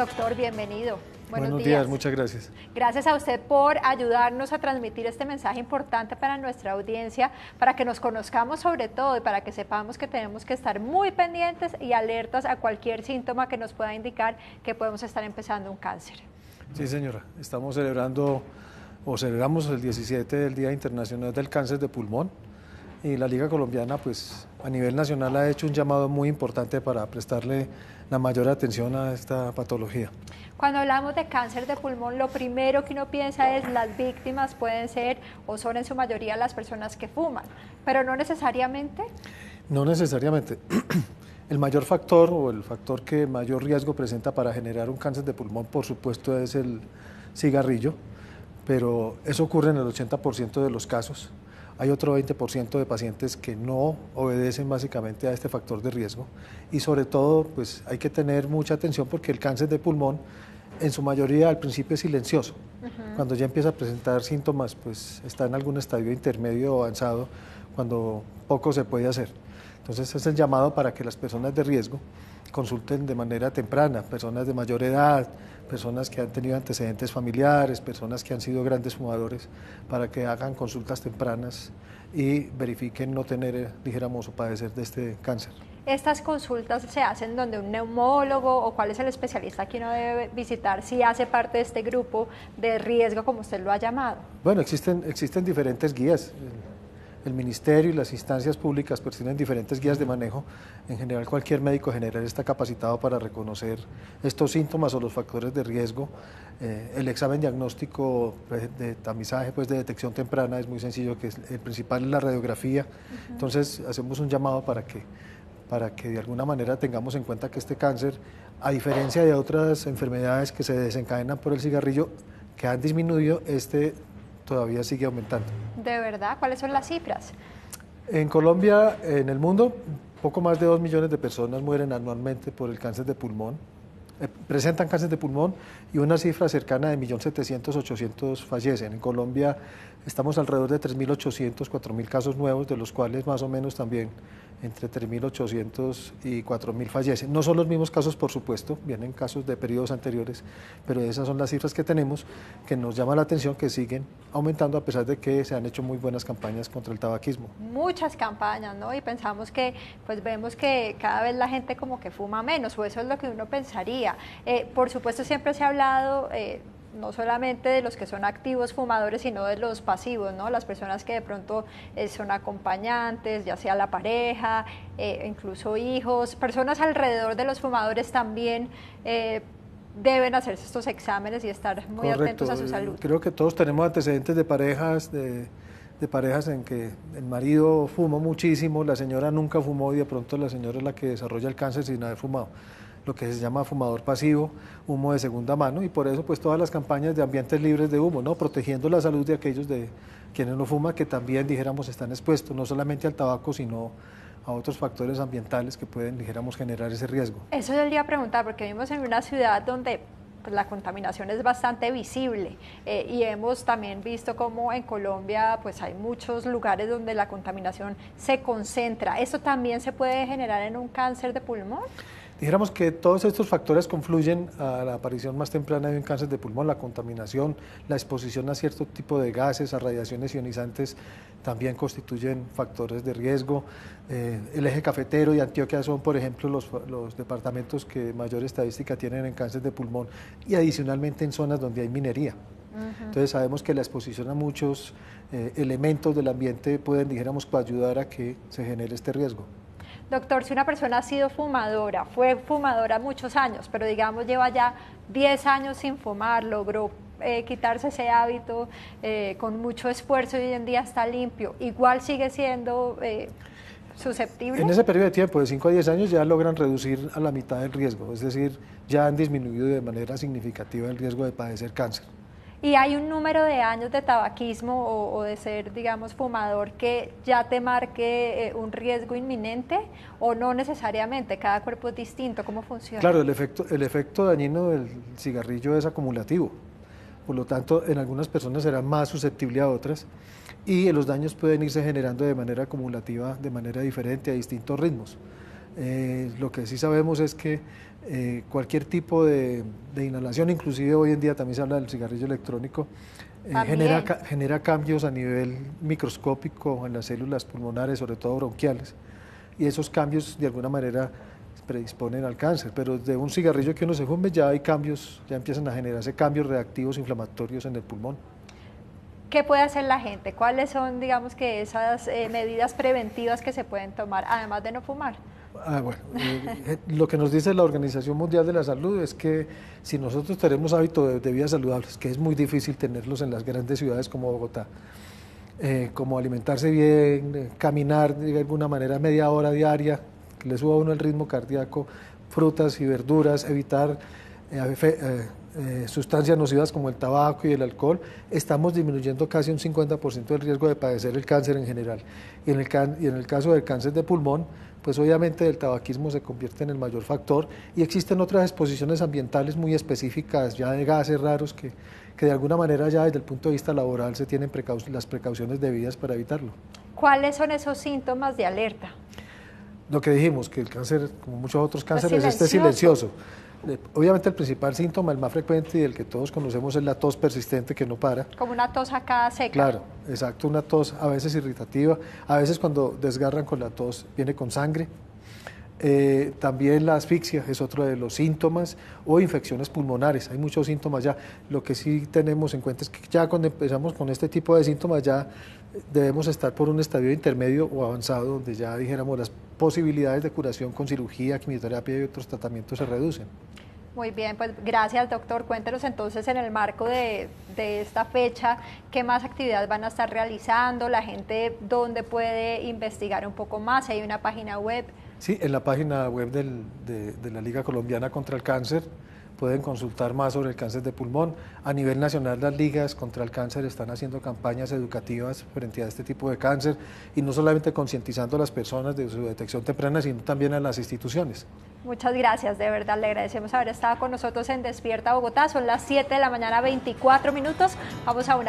Doctor, bienvenido. Buenos días, muchas gracias. Gracias a usted por ayudarnos a transmitir este mensaje importante para nuestra audiencia, para que nos conozcamos sobre todo y para que sepamos que tenemos que estar muy pendientes y alertas a cualquier síntoma que nos pueda indicar que podemos estar empezando un cáncer. Sí, señora, estamos celebrando o celebramos el 17 del Día Internacional del Cáncer de Pulmón y la Liga Colombiana pues a nivel nacional ha hecho un llamado muy importante para prestarle la mayor atención a esta patología. Cuando hablamos de cáncer de pulmón, lo primero que uno piensa es las víctimas pueden ser o son en su mayoría las personas que fuman, pero no necesariamente. No necesariamente. El mayor factor o el factor que mayor riesgo presenta para generar un cáncer de pulmón, por supuesto, es el cigarrillo, pero eso ocurre en el 80% de los casos. Hay otro 20% de pacientes que no obedecen básicamente a este factor de riesgo y sobre todo pues hay que tener mucha atención porque el cáncer de pulmón en su mayoría al principio es silencioso. Cuando ya empieza a presentar síntomas pues está en algún estadio intermedio o avanzado cuando poco se puede hacer. Entonces es el llamado para que las personas de riesgo consulten de manera temprana, personas de mayor edad, personas que han tenido antecedentes familiares, personas que han sido grandes fumadores, para que hagan consultas tempranas y verifiquen no tener, dijéramos, o padecer de este cáncer. ¿Estas consultas se hacen donde un neumólogo o cuál es el especialista que uno debe visitar si hace parte de este grupo de riesgo, como usted lo ha llamado? Bueno, existen diferentes guías. El ministerio y las instancias públicas pues tienen diferentes guías de manejo. En general cualquier médico general está capacitado para reconocer estos síntomas o los factores de riesgo. El examen diagnóstico de tamizaje, pues de detección temprana es muy sencillo, que es, el principal es la radiografía. Entonces hacemos un llamado para que de alguna manera tengamos en cuenta que este cáncer, a diferencia de otras enfermedades que se desencadenan por el cigarrillo, que han disminuido, todavía sigue aumentando. ¿De verdad? ¿Cuáles son las cifras? En Colombia, en el mundo, poco más de 2 millones de personas mueren anualmente por el cáncer de pulmón, presentan cáncer de pulmón y una cifra cercana de 1.700.000–800.000 fallecen. En Colombia estamos alrededor de 3.800, 4.000 casos nuevos, de los cuales más o menos también entre 3.800 y 4.000 fallecen. No son los mismos casos, por supuesto, vienen casos de periodos anteriores, pero esas son las cifras que tenemos, que nos llama la atención que siguen aumentando a pesar de que se han hecho muy buenas campañas contra el tabaquismo. Muchas campañas, ¿no? Y pensamos que, pues vemos que cada vez la gente como que fuma menos, o eso es lo que uno pensaría. Por supuesto siempre se ha hablado no solamente de los que son activos fumadores, sino de los pasivos, ¿no? Las personas que de pronto son acompañantes, ya sea la pareja, incluso hijos, personas alrededor de los fumadores también deben hacerse estos exámenes y estar muy atentos a su salud. Creo que todos tenemos antecedentes de parejas, de parejas en que el marido fumó muchísimo, la señora nunca fumó y de pronto la señora es la que desarrolla el cáncer sin haber fumado, lo que se llama fumador pasivo, humo de segunda mano, y por eso pues todas las campañas de ambientes libres de humo, ¿no? Protegiendo la salud de aquellos de quienes no fuman, que también, dijéramos, están expuestos no solamente al tabaco, sino a otros factores ambientales que pueden, dijéramos, generar ese riesgo. Eso yo le iba a preguntar, porque vivimos en una ciudad donde pues, la contaminación es bastante visible y hemos también visto cómo en Colombia pues hay muchos lugares donde la contaminación se concentra. ¿Eso también se puede generar en un cáncer de pulmón? Dijéramos que todos estos factores confluyen a la aparición más temprana de un cáncer de pulmón, la contaminación, la exposición a cierto tipo de gases, a radiaciones ionizantes, también constituyen factores de riesgo. El eje cafetero y Antioquia son, por ejemplo, los departamentos que mayor estadística tienen en cáncer de pulmón y adicionalmente en zonas donde hay minería. Entonces sabemos que la exposición a muchos elementos del ambiente pueden, dijéramos, ayudar a que se genere este riesgo. Doctor, si una persona ha sido fumadora, fue fumadora muchos años, pero digamos lleva ya 10 años sin fumar, logró quitarse ese hábito con mucho esfuerzo y hoy en día está limpio, igual sigue siendo susceptible. En ese periodo de tiempo, de 5 a 10 años, ya logran reducir a la mitad el riesgo, es decir, ya han disminuido de manera significativa el riesgo de padecer cáncer. ¿Y hay un número de años de tabaquismo o de ser, digamos, fumador que ya te marque un riesgo inminente o no necesariamente? Cada cuerpo es distinto. ¿Cómo funciona? Claro, el efecto dañino del cigarrillo es acumulativo. Por lo tanto, en algunas personas será más susceptible a otras y los daños pueden irse generando de manera acumulativa, de manera diferente, a distintos ritmos. Lo que sí sabemos es que cualquier tipo de inhalación, inclusive hoy en día también se habla del cigarrillo electrónico, genera cambios a nivel microscópico en las células pulmonares, sobre todo bronquiales, y esos cambios de alguna manera predisponen al cáncer, pero de un cigarrillo que uno se fume ya hay cambios, ya empiezan a generarse cambios reactivos inflamatorios en el pulmón. ¿Qué puede hacer la gente? ¿Cuáles son, digamos, que esas medidas preventivas que se pueden tomar, además de no fumar? Bueno, lo que nos dice la Organización Mundial de la Salud es que si nosotros tenemos hábitos de vida saludables, que es muy difícil tenerlos en las grandes ciudades como Bogotá, como alimentarse bien, caminar de alguna manera media hora diaria, que le suba a uno el ritmo cardíaco, frutas y verduras, evitar sustancias nocivas como el tabaco y el alcohol, estamos disminuyendo casi un 50% el riesgo de padecer el cáncer en general. Y en el caso del cáncer de pulmón, pues obviamente el tabaquismo se convierte en el mayor factor y existen otras exposiciones ambientales muy específicas ya de gases raros que de alguna manera ya desde el punto de vista laboral se tienen las precauciones debidas para evitarlo. ¿Cuáles son esos síntomas de alerta? Lo que dijimos, que el cáncer, como muchos otros cánceres, es silencioso. Obviamente el principal síntoma, el más frecuente y el que todos conocemos es la tos persistente que no para. Como una tos acá seca. Claro, exacto, una tos a veces irritativa, a veces cuando desgarran con la tos viene con sangre. También la asfixia es otro de los síntomas, o infecciones pulmonares, hay muchos síntomas ya. Lo que sí tenemos en cuenta es que ya cuando empezamos con este tipo de síntomas ya debemos estar por un estadio intermedio o avanzado, donde ya dijéramos las posibilidades de curación con cirugía, quimioterapia y otros tratamientos se reducen. Muy bien, pues gracias, doctor. Cuéntenos entonces, en el marco de esta fecha, ¿qué más actividades van a estar realizando? La gente, ¿dónde puede investigar un poco más? ¿Hay una página web? Sí, en la página web de la Liga Colombiana contra el Cáncer pueden consultar más sobre el cáncer de pulmón. A nivel nacional, las ligas contra el cáncer están haciendo campañas educativas frente a este tipo de cáncer y no solamente concientizando a las personas de su detección temprana, sino también a las instituciones. Muchas gracias, de verdad, le agradecemos haber estado con nosotros en Despierta Bogotá. Son las 7 de la mañana, 24 minutos. Vamos a una